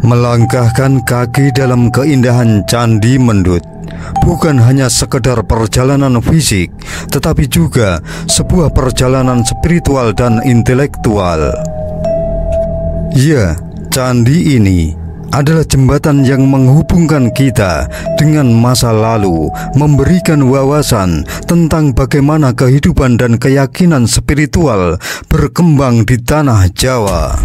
Melangkahkan kaki dalam keindahan Candi Mendut bukan hanya sekedar perjalanan fisik, tetapi juga sebuah perjalanan spiritual dan intelektual. Ya, candi ini adalah jembatan yang menghubungkan kita dengan masa lalu, memberikan wawasan tentang bagaimana kehidupan dan keyakinan spiritual berkembang di tanah Jawa.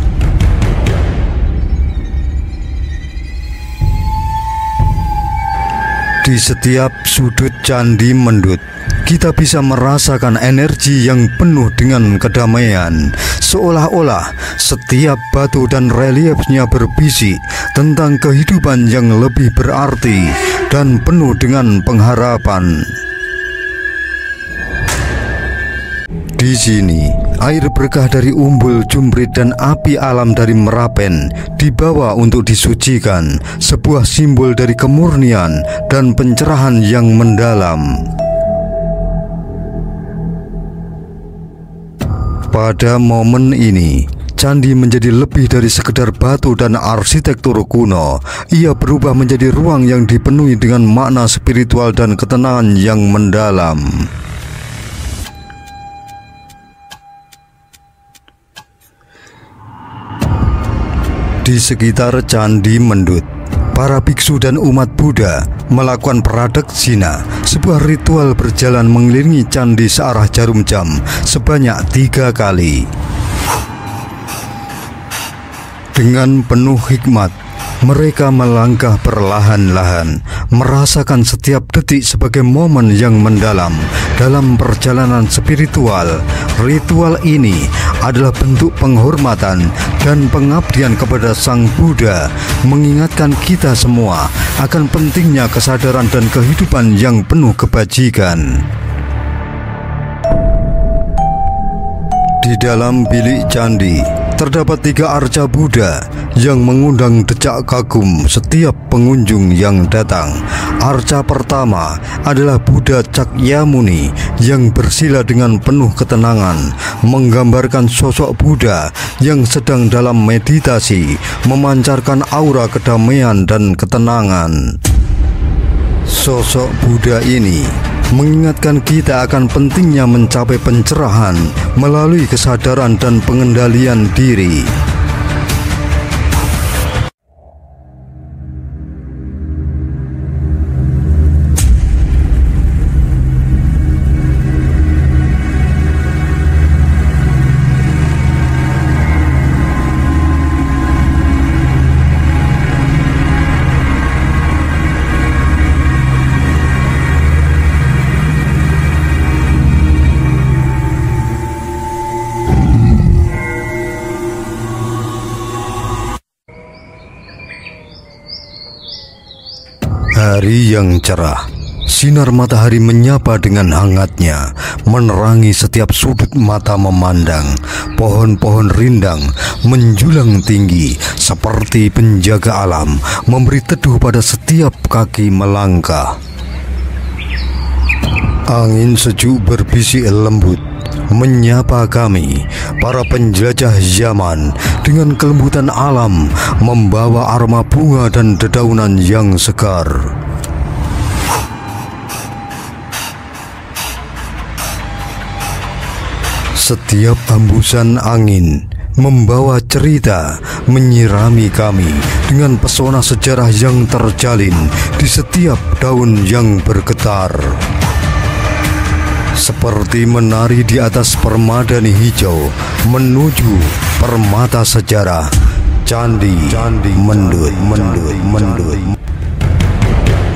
Di setiap sudut Candi Mendut, kita bisa merasakan energi yang penuh dengan kedamaian, seolah-olah setiap batu dan reliefnya berbisik tentang kehidupan yang lebih berarti dan penuh dengan pengharapan. Di sini, air berkah dari Umbul Jumprit dan api alam dari Merapen dibawa untuk disucikan, sebuah simbol dari kemurnian dan pencerahan yang mendalam. Pada momen ini, candi menjadi lebih dari sekedar batu dan arsitektur kuno. Ia berubah menjadi ruang yang dipenuhi dengan makna spiritual dan ketenangan yang mendalam. Di sekitar Candi Mendut, para biksu dan umat Buddha melakukan pradaksina, sebuah ritual berjalan mengelilingi candi searah jarum jam sebanyak 3 kali. Dengan penuh hikmat, mereka melangkah perlahan-lahan, merasakan setiap detik sebagai momen yang mendalam dalam perjalanan spiritual. Ritual ini adalah bentuk penghormatan dan pengabdian kepada Sang Buddha, mengingatkan kita semua akan pentingnya kesadaran dan kehidupan yang penuh kebajikan. Di dalam bilik candi terdapat 3 arca Buddha yang mengundang decak kagum setiap pengunjung yang datang. Arca pertama adalah Buddha Cakyamuni yang bersila dengan penuh ketenangan, menggambarkan sosok Buddha yang sedang dalam meditasi, memancarkan aura kedamaian dan ketenangan. Sosok Buddha ini mengingatkan kita akan pentingnya mencapai pencerahan melalui kesadaran dan pengendalian diri. Hari yang cerah, sinar matahari menyapa dengan hangatnya, menerangi setiap sudut mata memandang. Pohon-pohon rindang menjulang tinggi seperti penjaga alam, memberi teduh pada setiap kaki melangkah. Angin sejuk berbisik lembut menyapa kami, para penjelajah zaman, dengan kelembutan alam, membawa aroma bunga dan dedaunan yang segar. Setiap hembusan angin membawa cerita, menyirami kami dengan pesona sejarah yang terjalin di setiap daun yang bergetar. Seperti menari di atas permadani hijau menuju permata sejarah Candi Mendut.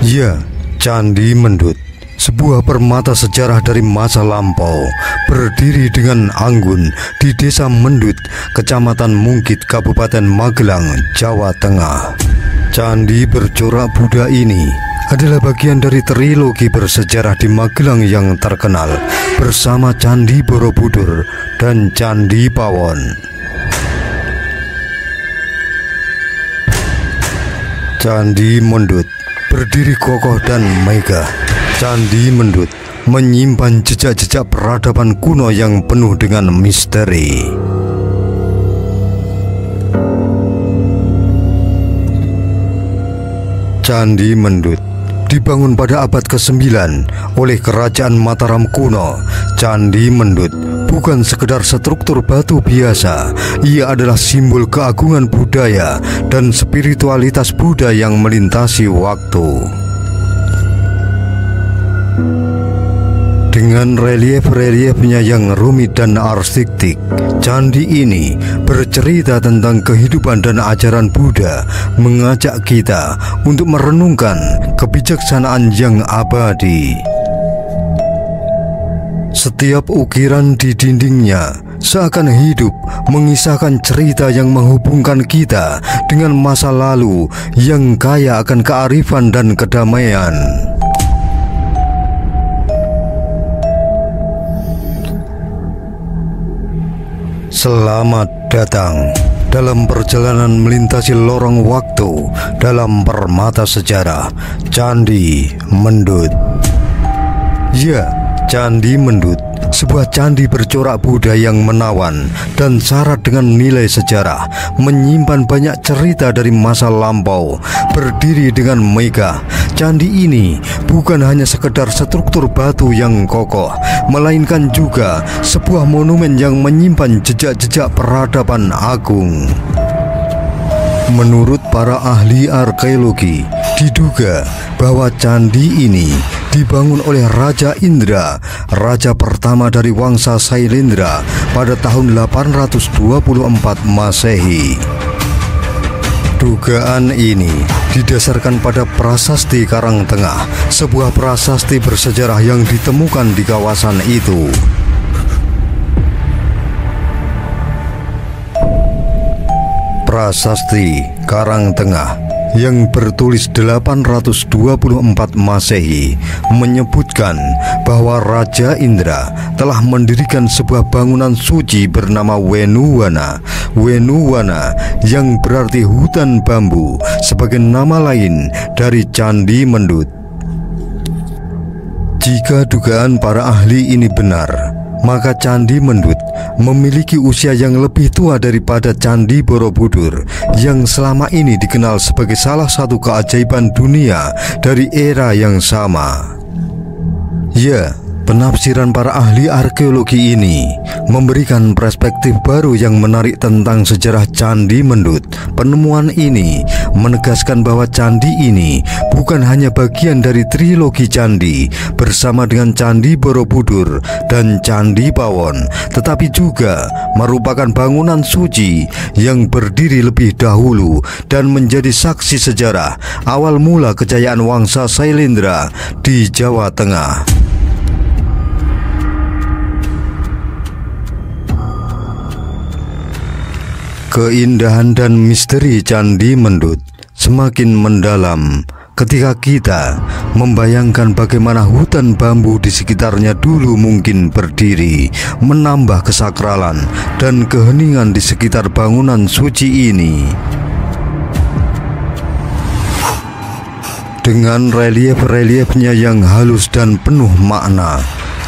Ya, Candi Mendut, sebuah permata sejarah dari masa lampau, berdiri dengan anggun di Desa Mendut, Kecamatan Mungkit, Kabupaten Magelang, Jawa Tengah. Candi bercorak Buddha ini adalah bagian dari trilogi bersejarah di Magelang yang terkenal bersama Candi Borobudur dan Candi Pawon. Candi Mendut berdiri kokoh dan megah. Candi Mendut menyimpan jejak-jejak peradaban kuno yang penuh dengan misteri. Candi Mendut dibangun pada abad ke-9 oleh Kerajaan Mataram kuno. Candi Mendut bukan sekedar struktur batu biasa. Ia adalah simbol keagungan budaya dan spiritualitas Buddha yang melintasi waktu. Dengan relief-reliefnya yang rumit dan arsitektik, candi ini bercerita tentang kehidupan dan ajaran Buddha, mengajak kita untuk merenungkan kebijaksanaan yang abadi. Setiap ukiran di dindingnya seakan hidup, mengisahkan cerita yang menghubungkan kita dengan masa lalu yang kaya akan kearifan dan kedamaian. Selamat datang dalam perjalanan melintasi lorong waktu dalam permata sejarah Candi Mendut. Ya, Candi Mendut, sebuah candi bercorak Buddha yang menawan dan syarat dengan nilai sejarah, menyimpan banyak cerita dari masa lampau. Berdiri dengan megah, candi ini bukan hanya sekedar struktur batu yang kokoh, melainkan juga sebuah monumen yang menyimpan jejak-jejak peradaban agung. Menurut para ahli arkeologi, diduga bahwa candi ini dibangun oleh Raja Indra, raja pertama dari Wangsa Sailendra pada tahun 824 Masehi. Dugaan ini didasarkan pada prasasti Karangtengah, sebuah prasasti bersejarah yang ditemukan di kawasan itu. Prasasti Karangtengah yang bertulis 824 Masehi menyebutkan bahwa Raja Indra telah mendirikan sebuah bangunan suci bernama Wenuwana. Wenuwana yang berarti hutan bambu sebagai nama lain dari Candi Mendut. Jika dugaan para ahli ini benar, maka Candi Mendut memiliki usia yang lebih tua daripada Candi Borobudur yang selama ini dikenal sebagai salah satu keajaiban dunia dari era yang sama. Ya, penafsiran para ahli arkeologi ini memberikan perspektif baru yang menarik tentang sejarah Candi Mendut. Penemuan ini menegaskan bahwa candi ini bukan hanya bagian dari trilogi candi bersama dengan Candi Borobudur dan Candi Pawon, tetapi juga merupakan bangunan suci yang berdiri lebih dahulu dan menjadi saksi sejarah awal mula kejayaan Wangsa Sailendra di Jawa Tengah. Keindahan dan misteri Candi Mendut semakin mendalam ketika kita membayangkan bagaimana hutan bambu di sekitarnya dulu mungkin berdiri, menambah kesakralan dan keheningan di sekitar bangunan suci ini. Dengan relief-reliefnya yang halus dan penuh makna,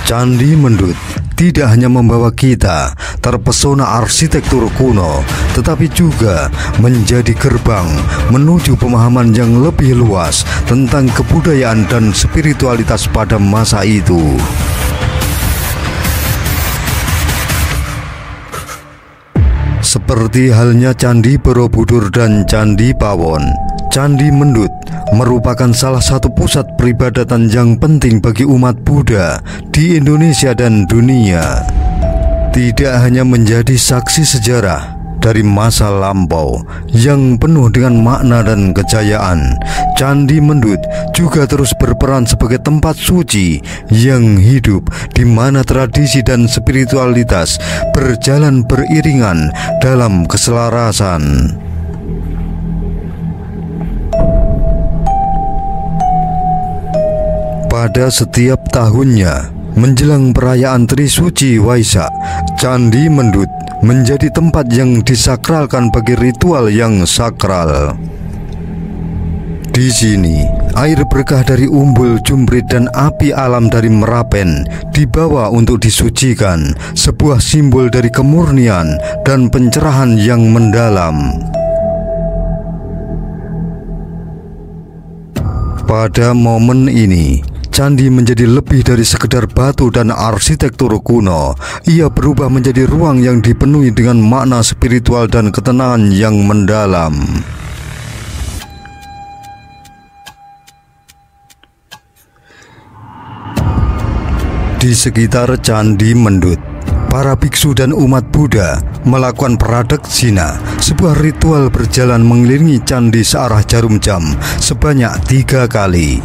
Candi Mendut tidak hanya membawa kita terpesona arsitektur kuno, tetapi juga menjadi gerbang menuju pemahaman yang lebih luas tentang kebudayaan dan spiritualitas pada masa itu. Seperti halnya Candi Borobudur dan Candi Pawon, Candi Mendut merupakan salah satu pusat peribadatan yang penting bagi umat Buddha di Indonesia dan dunia. Tidak hanya menjadi saksi sejarah dari masa lampau yang penuh dengan makna dan kejayaan, Candi Mendut juga terus berperan sebagai tempat suci yang hidup, di mana tradisi dan spiritualitas berjalan beriringan dalam keselarasan. Pada setiap tahunnya, menjelang perayaan Trisuci Waisak, Candi Mendut menjadi tempat yang disakralkan bagi ritual yang sakral. Di sini, air berkah dari Umbul Jumprit dan api alam dari Merapen dibawa untuk disucikan, sebuah simbol dari kemurnian dan pencerahan yang mendalam. Pada momen ini, candi menjadi lebih dari sekedar batu dan arsitektur kuno. Ia berubah menjadi ruang yang dipenuhi dengan makna spiritual dan ketenangan yang mendalam. Di sekitar Candi Mendut, para biksu dan umat Buddha melakukan pradaksina, sebuah ritual berjalan mengelilingi candi searah jarum jam sebanyak 3 kali.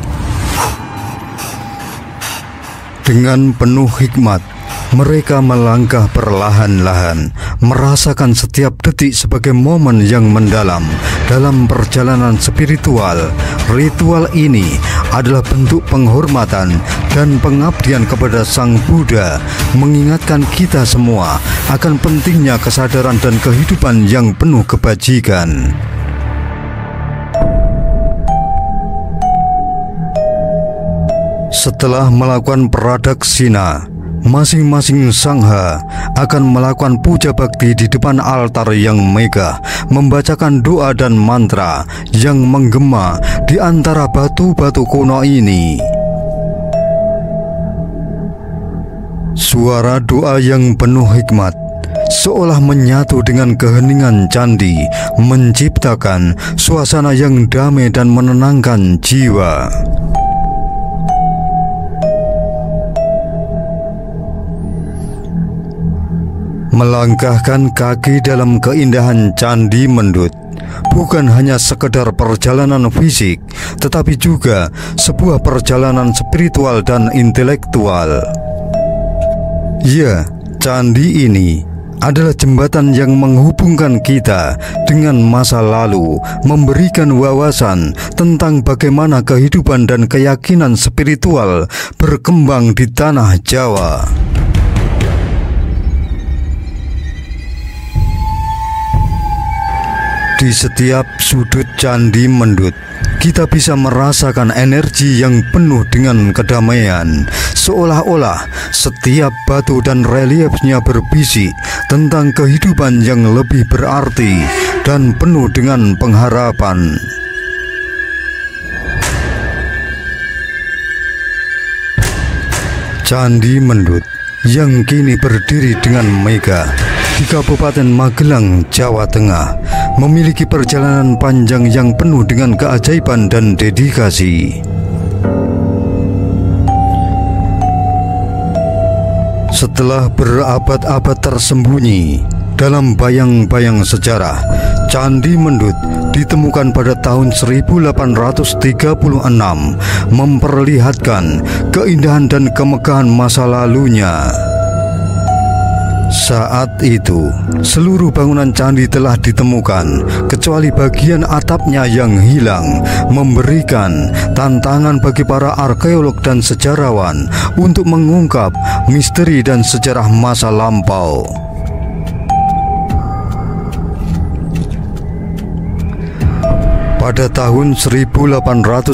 Dengan penuh hikmat, mereka melangkah perlahan-lahan, merasakan setiap detik sebagai momen yang mendalam dalam perjalanan spiritual. Ritual ini adalah bentuk penghormatan dan pengabdian kepada Sang Buddha, mengingatkan kita semua akan pentingnya kesadaran dan kehidupan yang penuh kebajikan. Setelah melakukan pradaksina, masing-masing sangha akan melakukan puja bakti di depan altar yang megah, membacakan doa dan mantra yang menggema di antara batu-batu kuno ini. Suara doa yang penuh hikmat seolah menyatu dengan keheningan candi, menciptakan suasana yang damai dan menenangkan jiwa. Melangkahkan kaki dalam keindahan Candi Mendut bukan hanya sekedar perjalanan fisik, tetapi juga sebuah perjalanan spiritual dan intelektual. Ya, candi ini adalah jembatan yang menghubungkan kita dengan masa lalu, memberikan wawasan tentang bagaimana kehidupan dan keyakinan spiritual berkembang di tanah Jawa. Di setiap sudut Candi Mendut, kita bisa merasakan energi yang penuh dengan kedamaian, seolah-olah setiap batu dan reliefnya berbisik tentang kehidupan yang lebih berarti dan penuh dengan pengharapan. Candi Mendut yang kini berdiri dengan megah di Kabupaten Magelang, Jawa Tengah, memiliki perjalanan panjang yang penuh dengan keajaiban dan dedikasi. Setelah berabad-abad tersembunyi dalam bayang-bayang sejarah, Candi Mendut ditemukan pada tahun 1836, memperlihatkan keindahan dan kemegahan masa lalunya. Saat itu, seluruh bangunan candi telah ditemukan, kecuali bagian atapnya yang hilang, memberikan tantangan bagi para arkeolog dan sejarawan untuk mengungkap misteri dan sejarah masa lampau. Pada tahun 1897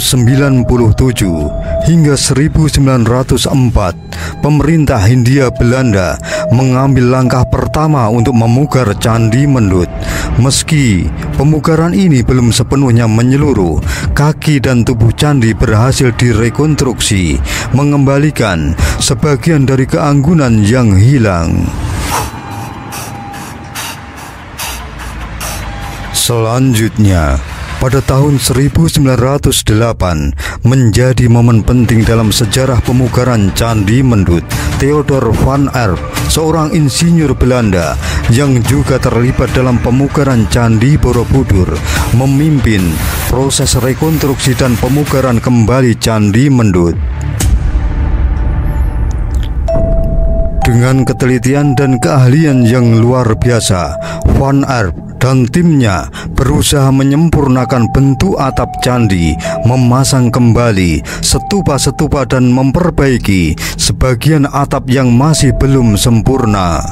hingga 1904, pemerintah Hindia Belanda mengambil langkah pertama untuk memugar Candi Mendut. Meski pemugaran ini belum sepenuhnya menyeluruh, kaki dan tubuh candi berhasil direkonstruksi, mengembalikan sebagian dari keanggunan yang hilang. Selanjutnya, pada tahun 1908 menjadi momen penting dalam sejarah pemugaran Candi Mendut. Theodor van Erp, seorang insinyur Belanda yang juga terlibat dalam pemugaran Candi Borobudur, memimpin proses rekonstruksi dan pemugaran kembali Candi Mendut. Dengan ketelitian dan keahlian yang luar biasa, Van Erp dan timnya berusaha menyempurnakan bentuk atap candi, memasang kembali stupa-stupa dan memperbaiki sebagian atap yang masih belum sempurna.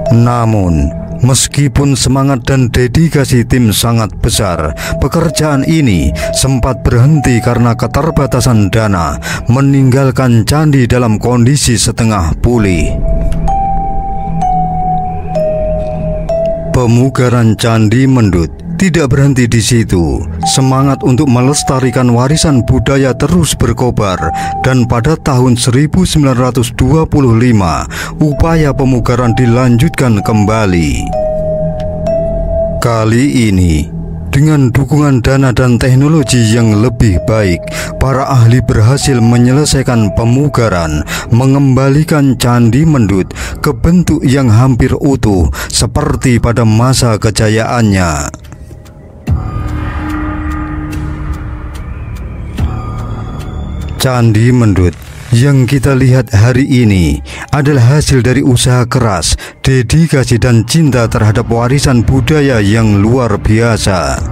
Namun, meskipun semangat dan dedikasi tim sangat besar, pekerjaan ini sempat berhenti karena keterbatasan dana, meninggalkan candi dalam kondisi setengah pulih. Pemugaran Candi Mendut tidak berhenti di situ. Semangat untuk melestarikan warisan budaya terus berkobar, dan pada tahun 1925 upaya pemugaran dilanjutkan kembali. Kali ini dengan dukungan dana dan teknologi yang lebih baik, para ahli berhasil menyelesaikan pemugaran, mengembalikan Candi Mendut ke bentuk yang hampir utuh seperti pada masa kejayaannya. Candi Mendut yang kita lihat hari ini adalah hasil dari usaha keras, dedikasi dan cinta terhadap warisan budaya yang luar biasa.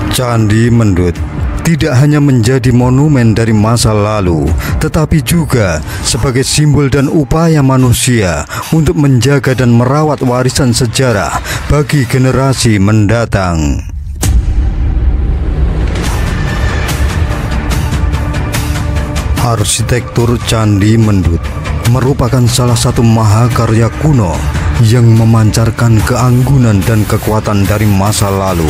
Candi Mendut tidak hanya menjadi monumen dari masa lalu, tetapi juga sebagai simbol dan upaya manusia untuk menjaga dan merawat warisan sejarah bagi generasi mendatang. Arsitektur Candi Mendut merupakan salah satu mahakarya kuno yang memancarkan keanggunan dan kekuatan dari masa lalu.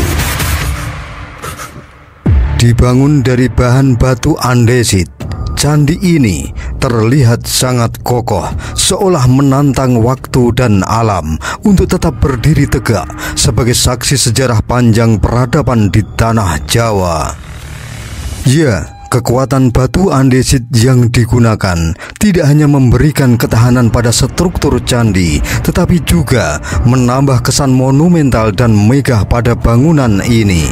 Dibangun dari bahan batu andesit, candi ini terlihat sangat kokoh, seolah menantang waktu dan alam untuk tetap berdiri tegak sebagai saksi sejarah panjang peradaban di tanah Jawa. Ya, kekuatan batu andesit yang digunakan tidak hanya memberikan ketahanan pada struktur candi, tetapi juga menambah kesan monumental dan megah pada bangunan ini.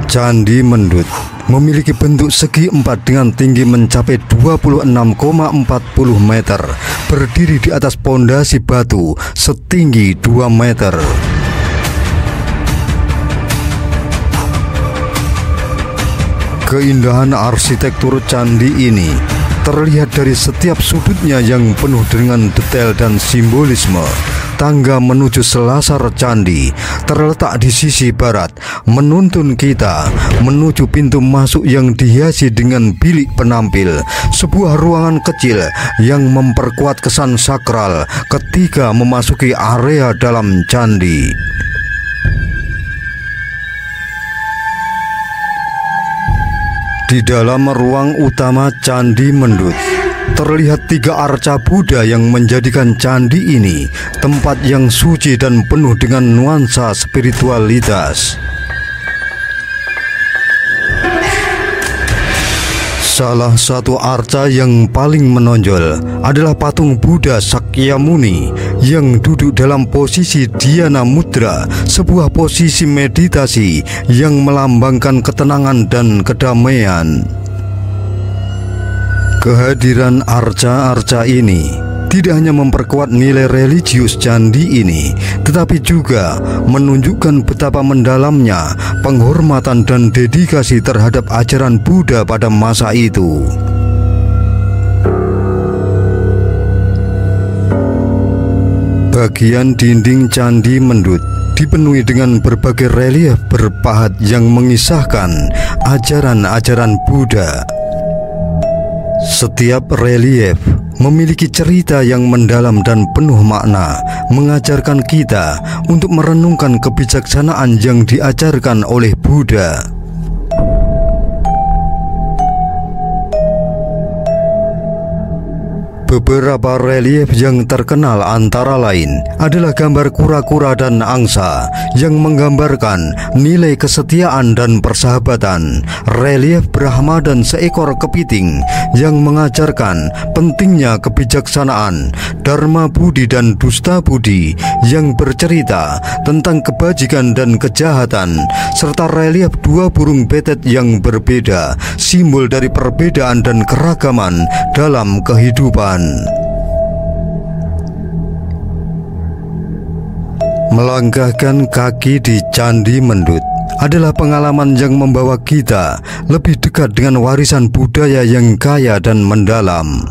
Candi Mendut memiliki bentuk segi empat dengan tinggi mencapai 26,40 meter, berdiri di atas pondasi batu setinggi 2 meter. Keindahan arsitektur candi ini terlihat dari setiap sudutnya yang penuh dengan detail dan simbolisme. Tangga menuju selasar candi terletak di sisi barat, menuntun kita menuju pintu masuk yang dihiasi dengan bilik penampil, sebuah ruangan kecil yang memperkuat kesan sakral ketika memasuki area dalam candi. Di dalam ruang utama Candi Mendut terlihat 3 arca Buddha yang menjadikan candi ini tempat yang suci dan penuh dengan nuansa spiritualitas. Salah satu arca yang paling menonjol adalah patung Buddha Sakyamuni yang duduk dalam posisi Dhyana Mudra, sebuah posisi meditasi yang melambangkan ketenangan dan kedamaian. Kehadiran arca-arca ini tidak hanya memperkuat nilai religius candi ini, tetapi juga menunjukkan betapa mendalamnya penghormatan dan dedikasi terhadap ajaran Buddha pada masa itu. Bagian dinding Candi Mendut dipenuhi dengan berbagai relief berpahat yang mengisahkan ajaran-ajaran Buddha. Setiap relief memiliki cerita yang mendalam dan penuh makna, mengajarkan kita untuk merenungkan kebijaksanaan yang diajarkan oleh Buddha. Beberapa relief yang terkenal antara lain adalah gambar kura-kura dan angsa yang menggambarkan nilai kesetiaan dan persahabatan, relief Brahma dan seekor kepiting yang mengajarkan pentingnya kebijaksanaan, Dharma Budi dan Dusta Budi yang bercerita tentang kebajikan dan kejahatan, serta relief 2 burung betet yang berbeda, simbol dari perbedaan dan keragaman dalam kehidupan. Melangkahkan kaki di Candi Mendut adalah pengalaman yang membawa kita lebih dekat dengan warisan budaya yang kaya dan mendalam.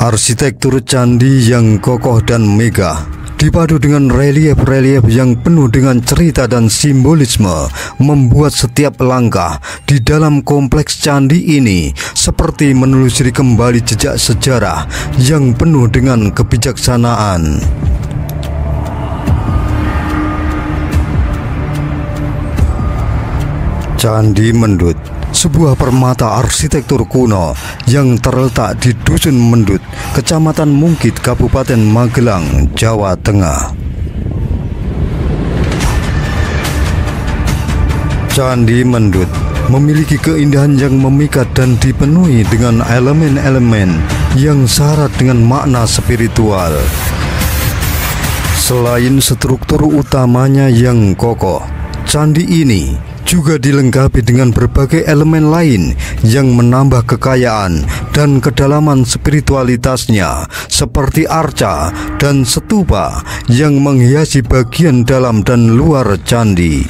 Arsitektur candi yang kokoh dan megah dipadu dengan relief-relief yang penuh dengan cerita dan simbolisme, membuat setiap langkah di dalam kompleks candi ini seperti menelusuri kembali jejak sejarah yang penuh dengan kebijaksanaan. Candi Mendut, sebuah permata arsitektur kuno yang terletak di Dusun Mendut, Kecamatan Mungkit, Kabupaten Magelang, Jawa Tengah. Candi Mendut memiliki keindahan yang memikat dan dipenuhi dengan elemen-elemen yang syarat dengan makna spiritual. Selain struktur utamanya yang kokoh, candi ini juga dilengkapi dengan berbagai elemen lain yang menambah kekayaan dan kedalaman spiritualitasnya, seperti arca dan stupa yang menghiasi bagian dalam dan luar candi.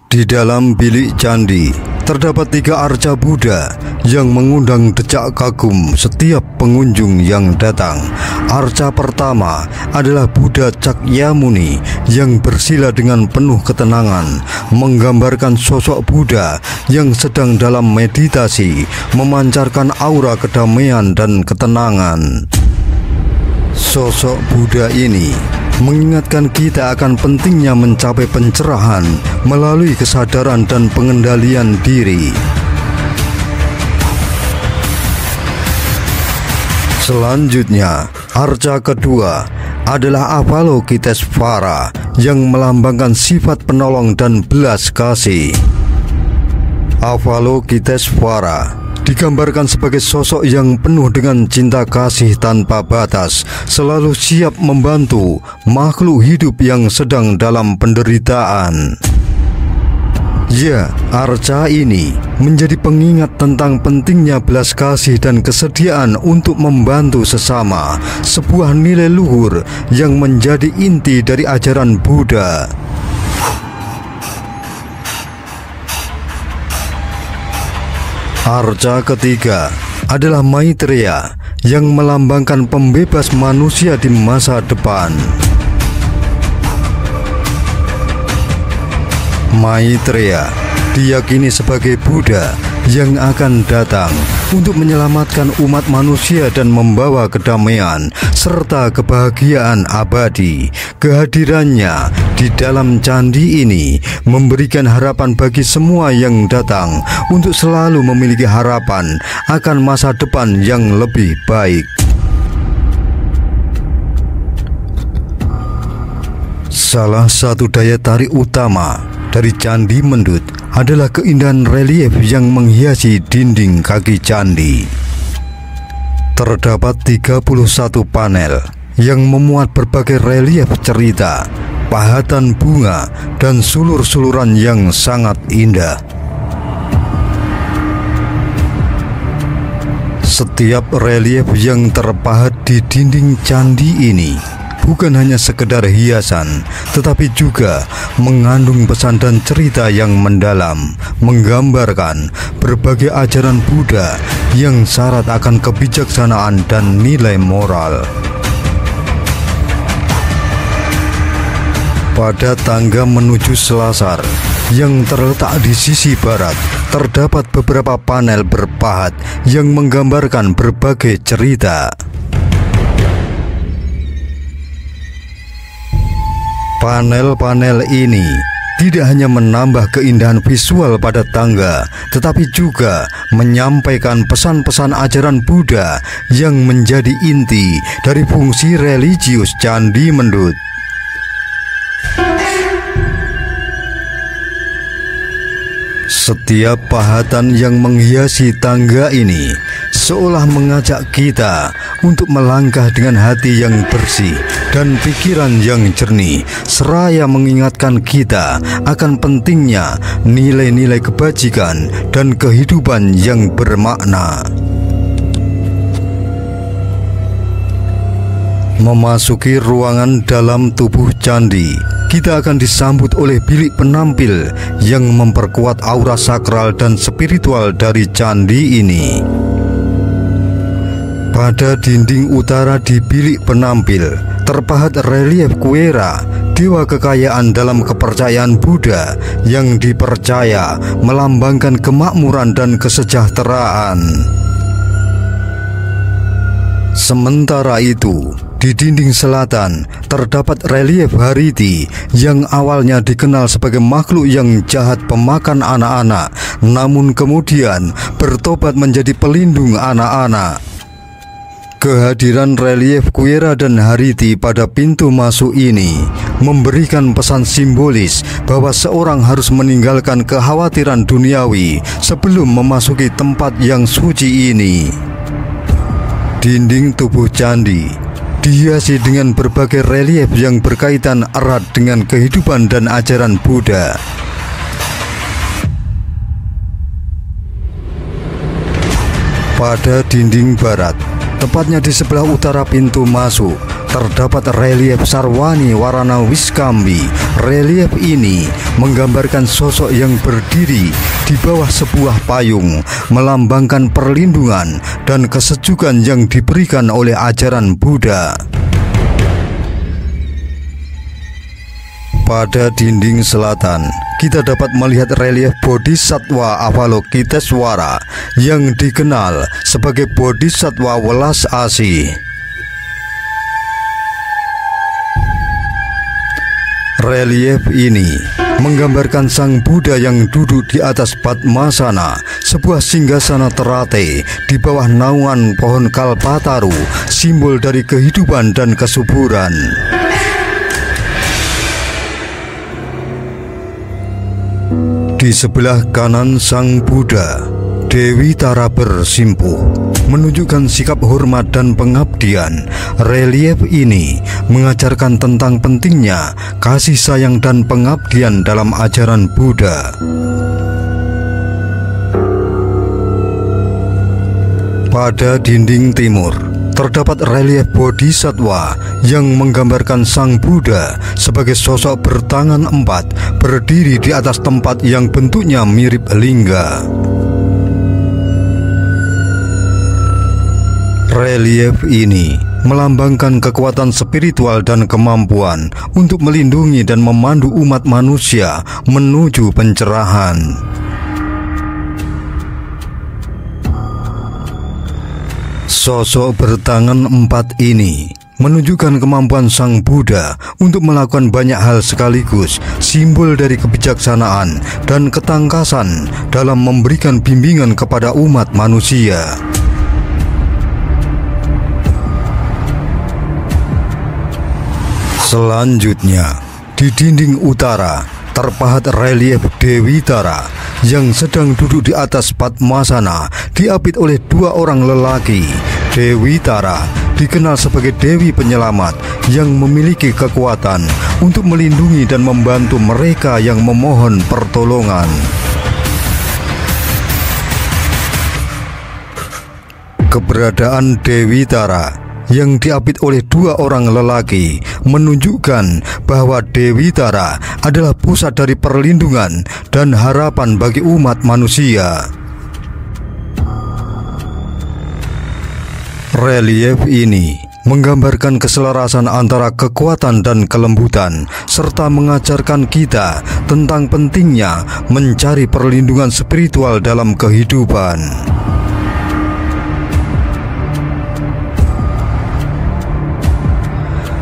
Di dalam bilik candi terdapat 3 arca Buddha yang mengundang decak kagum setiap pengunjung yang datang. Arca pertama adalah Buddha Cakyamuni yang bersila dengan penuh ketenangan, menggambarkan sosok Buddha yang sedang dalam meditasi, memancarkan aura kedamaian dan ketenangan. Sosok Buddha ini mengingatkan kita akan pentingnya mencapai pencerahan melalui kesadaran dan pengendalian diri. Selanjutnya, arca kedua adalah Avalokitesvara yang melambangkan sifat penolong dan belas kasih. Avalokitesvara digambarkan sebagai sosok yang penuh dengan cinta kasih tanpa batas, selalu siap membantu makhluk hidup yang sedang dalam penderitaan. Ya, arca ini menjadi pengingat tentang pentingnya belas kasih dan kesediaan untuk membantu sesama, sebuah nilai luhur yang menjadi inti dari ajaran Buddha. Arca ketiga adalah Maitreya yang melambangkan pembebas manusia di masa depan. Maitreya diyakini sebagai Buddha yang akan datang untuk menyelamatkan umat manusia dan membawa kedamaian serta kebahagiaan abadi. Kehadirannya di dalam candi ini memberikan harapan bagi semua yang datang untuk selalu memiliki harapan akan masa depan yang lebih baik. Salah satu daya tarik utama dari Candi Mendut adalah keindahan relief yang menghiasi dinding kaki candi. Terdapat 31 panel yang memuat berbagai relief cerita, pahatan bunga, dan sulur-suluran yang sangat indah. Setiap relief yang terpahat di dinding candi ini bukan hanya sekedar hiasan, tetapi juga mengandung pesan dan cerita yang mendalam, menggambarkan berbagai ajaran Buddha yang syarat akan kebijaksanaan dan nilai moral. Pada tangga menuju Selasar yang terletak di sisi barat, terdapat beberapa panel berpahat yang menggambarkan berbagai cerita. Panel-panel ini tidak hanya menambah keindahan visual pada tangga, tetapi juga menyampaikan pesan-pesan ajaran Buddha yang menjadi inti dari fungsi religius Candi Mendut. Setiap pahatan yang menghiasi tangga ini seolah mengajak kita untuk melangkah dengan hati yang bersih dan pikiran yang jernih, seraya mengingatkan kita akan pentingnya nilai-nilai kebajikan dan kehidupan yang bermakna. Memasuki ruangan dalam tubuh candi, kita akan disambut oleh bilik penampil yang memperkuat aura sakral dan spiritual dari candi ini. Pada dinding utara di bilik penampil terpahat relief Kuera, dewa kekayaan dalam kepercayaan Buddha yang dipercaya melambangkan kemakmuran dan kesejahteraan. Sementara itu, di dinding selatan terdapat relief Hariti yang awalnya dikenal sebagai makhluk yang jahat pemakan anak-anak, namun kemudian bertobat menjadi pelindung anak-anak. Kehadiran relief Kuera dan Hariti pada pintu masuk ini memberikan pesan simbolis bahwa seorang harus meninggalkan kekhawatiran duniawi sebelum memasuki tempat yang suci ini. Dinding tubuh candi dihiasi dengan berbagai relief yang berkaitan erat dengan kehidupan dan ajaran Buddha. Pada dinding barat, tepatnya di sebelah utara pintu masuk, terdapat relief Sarwani Warana Wiskambi. Relief ini menggambarkan sosok yang berdiri di bawah sebuah payung, melambangkan perlindungan dan kesejukan yang diberikan oleh ajaran Buddha. Pada dinding selatan, kita dapat melihat relief Bodhisattva Avalokiteswara yang dikenal sebagai Bodhisattva welas asih. Relief ini menggambarkan Sang Buddha yang duduk di atas Padmasana, sebuah singgasana teratai di bawah naungan pohon kalpataru, simbol dari kehidupan dan kesuburan. Di sebelah kanan Sang Buddha, Dewi Tara bersimpuh, menunjukkan sikap hormat dan pengabdian. Relief ini mengajarkan tentang pentingnya kasih sayang dan pengabdian dalam ajaran Buddha. Pada dinding timur terdapat relief Bodhisattva yang menggambarkan Sang Buddha sebagai sosok bertangan empat, berdiri di atas tempat yang bentuknya mirip lingga. Relief ini melambangkan kekuatan spiritual dan kemampuan untuk melindungi dan memandu umat manusia menuju pencerahan. Sosok bertangan empat ini menunjukkan kemampuan Sang Buddha untuk melakukan banyak hal sekaligus, simbol dari kebijaksanaan dan ketangkasan dalam memberikan bimbingan kepada umat manusia. Selanjutnya, di dinding utara terpahat relief Dewi Tara yang sedang duduk di atas Padmasana, diapit oleh dua orang lelaki. Dewi Tara dikenal sebagai Dewi Penyelamat yang memiliki kekuatan untuk melindungi dan membantu mereka yang memohon pertolongan. Keberadaan Dewi Tara yang diapit oleh dua orang lelaki menunjukkan bahwa Dewi Tara adalah pusat dari perlindungan dan harapan bagi umat manusia. Relief ini menggambarkan keselarasan antara kekuatan dan kelembutan, serta mengajarkan kita tentang pentingnya mencari perlindungan spiritual dalam kehidupan.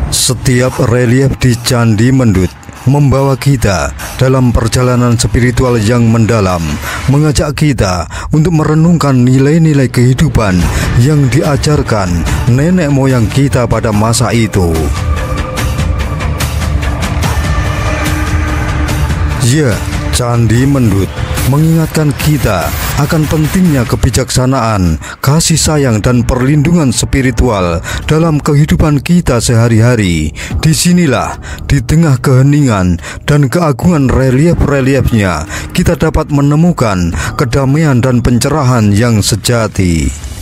Setiap relief di Candi Mendut membawa kita dalam perjalanan spiritual yang mendalam, mengajak kita untuk merenungkan nilai-nilai kehidupan yang diajarkan nenek moyang kita pada masa itu. Ya, Candi Mendut mengingatkan kita akan pentingnya kebijaksanaan, kasih sayang, dan perlindungan spiritual dalam kehidupan kita sehari-hari. Disinilah, di tengah keheningan dan keagungan relief-reliefnya, kita dapat menemukan kedamaian dan pencerahan yang sejati.